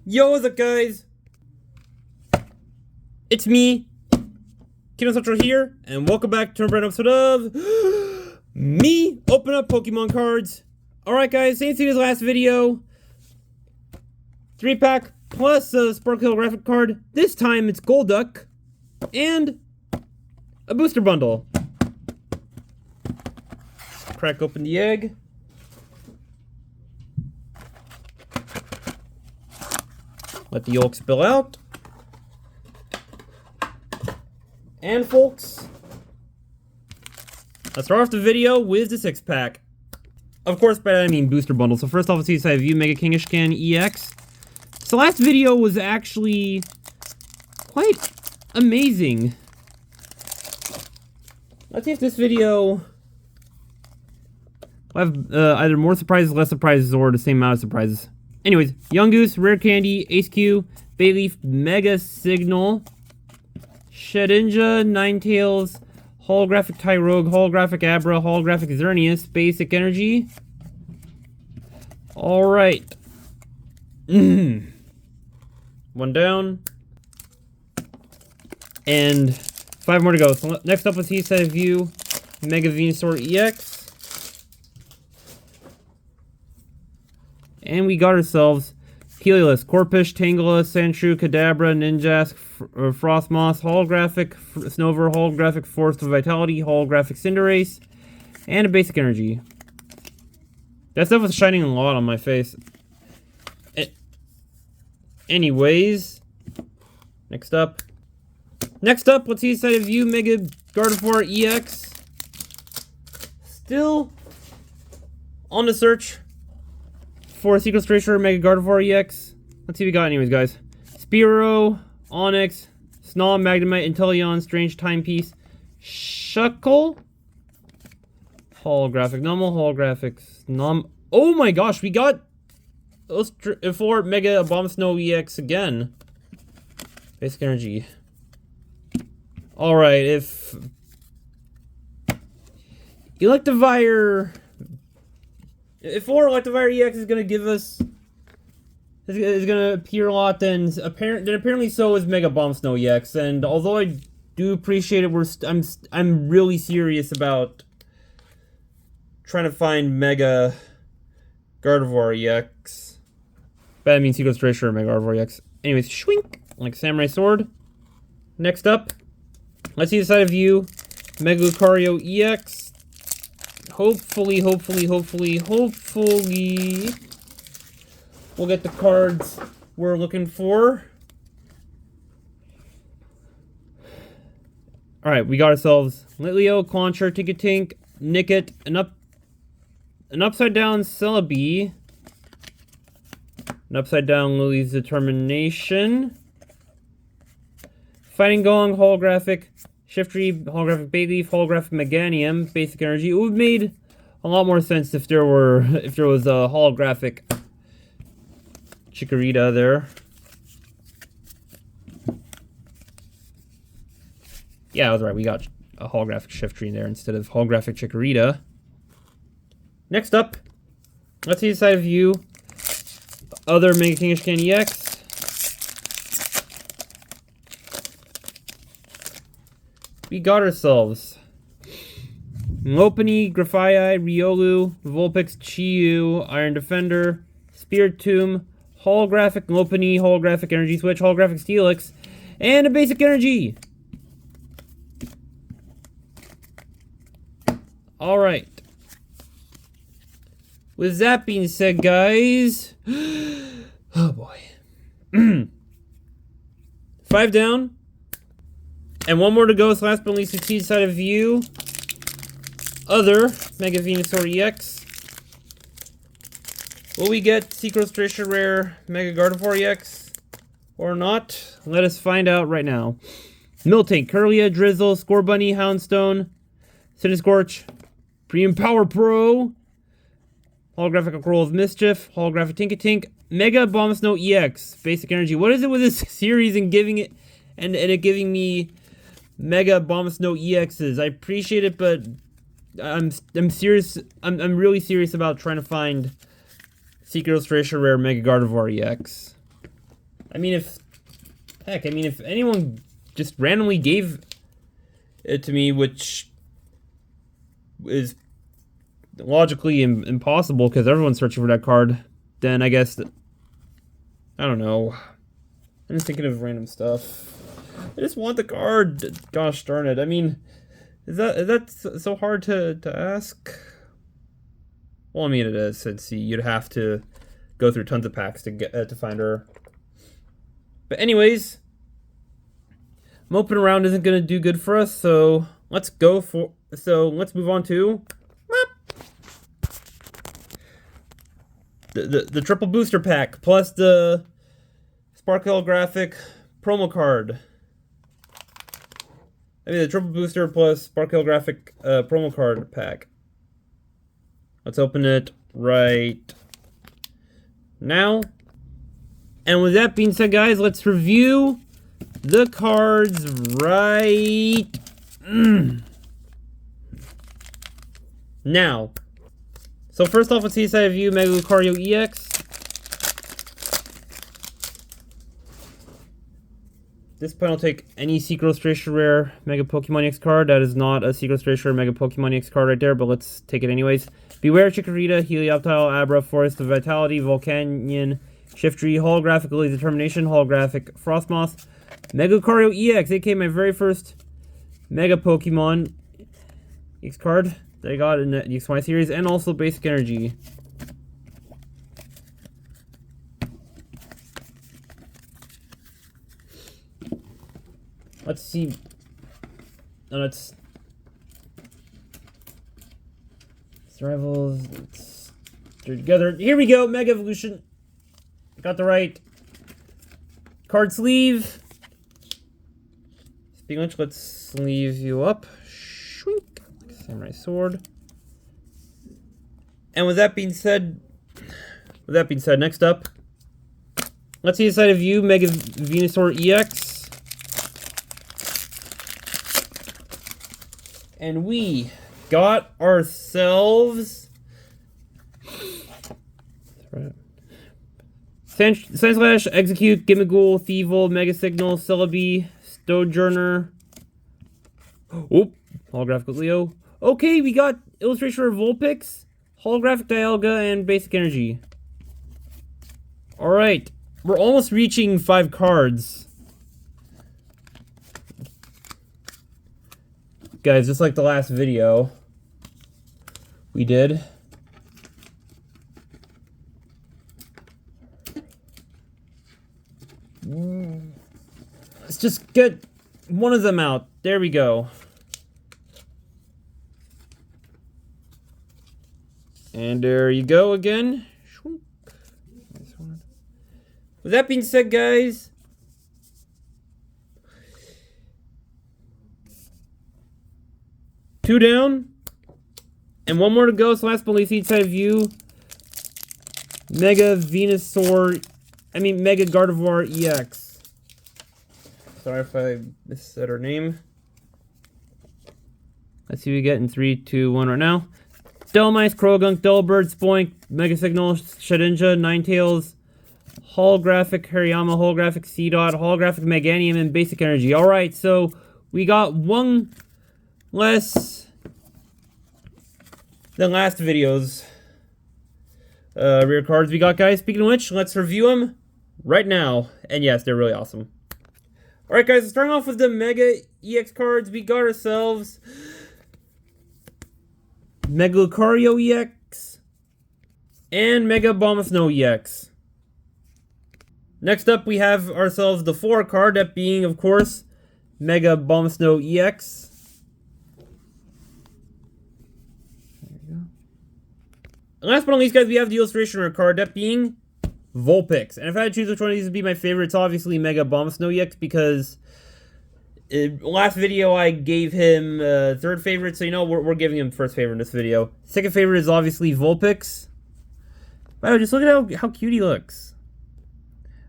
Yo, what's up, guys? It's me, Kino here, and welcome back to a brand new episode of me open up Pokemon cards. Alright, guys, same thing as last video. 3-pack plus a Sparkle graphic card. This time it's Golduck and a booster bundle. Crack open the egg. Let the yolk spill out. And folks, let's start off the video with the 6-pack. Of course, by that I mean booster bundle. So first off, let's see the side view, Mega Kangaskhan EX. So last video was actually quite amazing. Let's see if this video will have either more surprises, less surprises, or the same amount of surprises. Anyways, Young Goose, Rare Candy, Ace Q, Bayleaf, Mega Signal, Shedinja, Ninetales, Holographic Tyrogue, Holographic Abra, Holographic Xerneas, Basic Energy. Alright. One down. And 5 more to go. So next up, let's see side view, Mega Venusaur EX. And we got ourselves Helios, Corpus, Tangela, Sandshrew, Kadabra, Ninjask, Frostmoss, Holographic Snover, Holographic Force of Vitality, Holographic Cinderace, and a Basic Energy. That stuff was shining a lot on my face. Anyways, next up, let's see side of you, Mega Gardevoir EX. Still on the search for Secret Stracer, Mega Gardevoir EX. Let's see what we got anyways, guys. Spearow, Onix, Snom, Magnemite, Inteleon, Strange Timepiece, Shuckle, Holographic Numel, Holographic Snom. Oh my gosh, we got 4 Mega Abomasnow EX again. Basic Energy. Alright, if Electivire... If 4 Electivire EX is gonna give us, is gonna appear a lot, then apparently so is Mega Bombsnow EX. And although I do appreciate it, I'm really serious about trying to find Mega Gardevoir EX. But I mean Secret Stracer or Mega Gardevoir EX. Anyways, shwink like Samurai Sword. Next up, let's see the side of you, Mega Lucario EX. Hopefully, we'll get the cards we're looking for. Alright, we got ourselves Litleo, Clauncher, Tinkatink, Nickit, an upside down Celebi, an upside down Lily's Determination, Fighting Gong, Holographic, Shiftry, Holographic Bayleaf, Holographic Meganium, Basic Energy. It would have made a lot more sense if there was a holographic Chikorita there. Yeah, I was right. We got a holographic Shiftry in there instead of holographic Chikorita. Next up, let's see the side view. Other Mega Kangaskhan EX. We got ourselves Lopunny, Grafaiai, Riolu, Vulpix, Chiyu, Iron Defender, Spiritomb, Holographic Lopunny, Holographic Energy Switch, Holographic Steelix, and a Basic Energy. Alright. With that being said, guys. Oh boy. 5 down. And 1 more to go, so last but not least, the side of view. Other Mega Venusaur EX. Will we get Secret Stracer Rare Mega Gardevoir EX or not? Let us find out right now. Miltank, Kirlia, Drizzle, Scorbunny, Houndstone, Cinescorch, Premium Power Pro, Holographic Roll of Mischief, Holographic Tinkatink, Mega Abomasnow EX, Basic Energy. What is it with this series and giving it and it giving me Mega Abomasnow EXs? I appreciate it, but I'm serious. I'm really serious about trying to find Secret Stracer Rare Mega Gardevoir EX. I mean, if anyone just randomly gave it to me, which is logically impossible because everyone's searching for that card, then I guess I don't know. I'm just thinking of random stuff. I just want the card. Gosh darn it. I mean, is that so hard to ask? Well, I mean it is. Let's see. You'd have to go through tons of packs to get to find her. But anyways, moping around isn't gonna do good for us. So let's move on to the triple booster pack plus the Sparkle Holographic promo card. I mean, the triple booster plus Sparkle Holographic promo card pack. Let's open it right now. And with that being said, guys, let's review the cards right now. So first off, let's see inside of you, Mega Lucario EX. This point, I'll take any Secret Illustration Rare Mega Pokemon EX card. That is not a Secret Illustration Rare Mega Pokemon EX card right there, but let's take it anyways. Beware, Chikorita, Helioptile, Abra, Forest of Vitality, Volcanion, Shiftry, Holographic Lily Determination, Holographic Frostmoth, Mega Lucario EX, aka my very first Mega Pokemon EX card that I got in the XY series, and also Basic Energy. Let's see. Let's rivals. Let's do it together. Here we go. Mega Evolution. Got the right card sleeve. Speaking of which, let's sleeve you up. Shwink. Samurai sword. And with that being said, next up, let's see inside of you, Mega Venusaur EX. And we got ourselves Sandslash, Execute, Gimmighoul, Thievul, Mega Signal, Celebi, Stojourner. Oh, Holographic Leo. Okay, we got Illustration of Vulpix, Holographic Dialga, and Basic Energy. Alright, we're almost reaching 5 cards. Guys, just like the last video we did. Let's just get one of them out. There we go. And there you go again. With that being said, guys, two down, and one more to go. So last but not least, inside of you, Mega Venusaur, Mega Gardevoir EX. Sorry if I missaid her name. Let's see what we get in 3, 2, 1 right now. Delmice, Krogunk, Delbird, Spoink, Mega Signal, Shedinja, Ninetales, Holographic Hariyama, Holographic Seedot, Holographic Meganium, and Basic Energy. Alright, so we got one less than last video's rear cards we got, guys. Speaking of which, let's review them right now. And yes, they're really awesome. Alright, guys, starting off with the Mega EX cards, we got ourselves Mega Lucario EX and Mega Bombsnow EX. Next up, we have ourselves the 4 card, that being, of course, Mega Bombsnow EX. There we go. And last but not least, guys, we have the illustration rare card, that being Vulpix. And if I had to choose which one of these would be my favorite, it's obviously Mega Bombsnow EX, because last video I gave him third favorite, so you know we're giving him first favorite in this video. Second favorite is obviously Vulpix. Wow, just look at how cute he looks.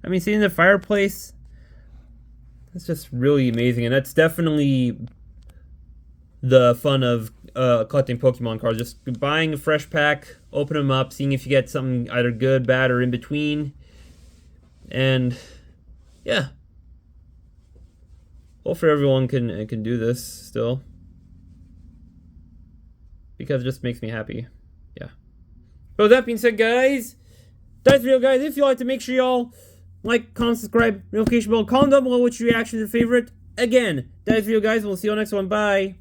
I mean, seeing the fireplace, that's just really amazing, and that's definitely the fun of collecting Pokemon cards. Just buying a fresh pack, open them up, seeing if you get something either good, bad, or in between, and yeah. Hopefully everyone can do this still. Because it just makes me happy. Yeah. But with that being said, guys, that's the video, guys. If you like to, make sure y'all like, comment, subscribe, notification bell, comment down below which reaction is your favorite. Again, that's the video, guys. We'll see you on the next one. Bye.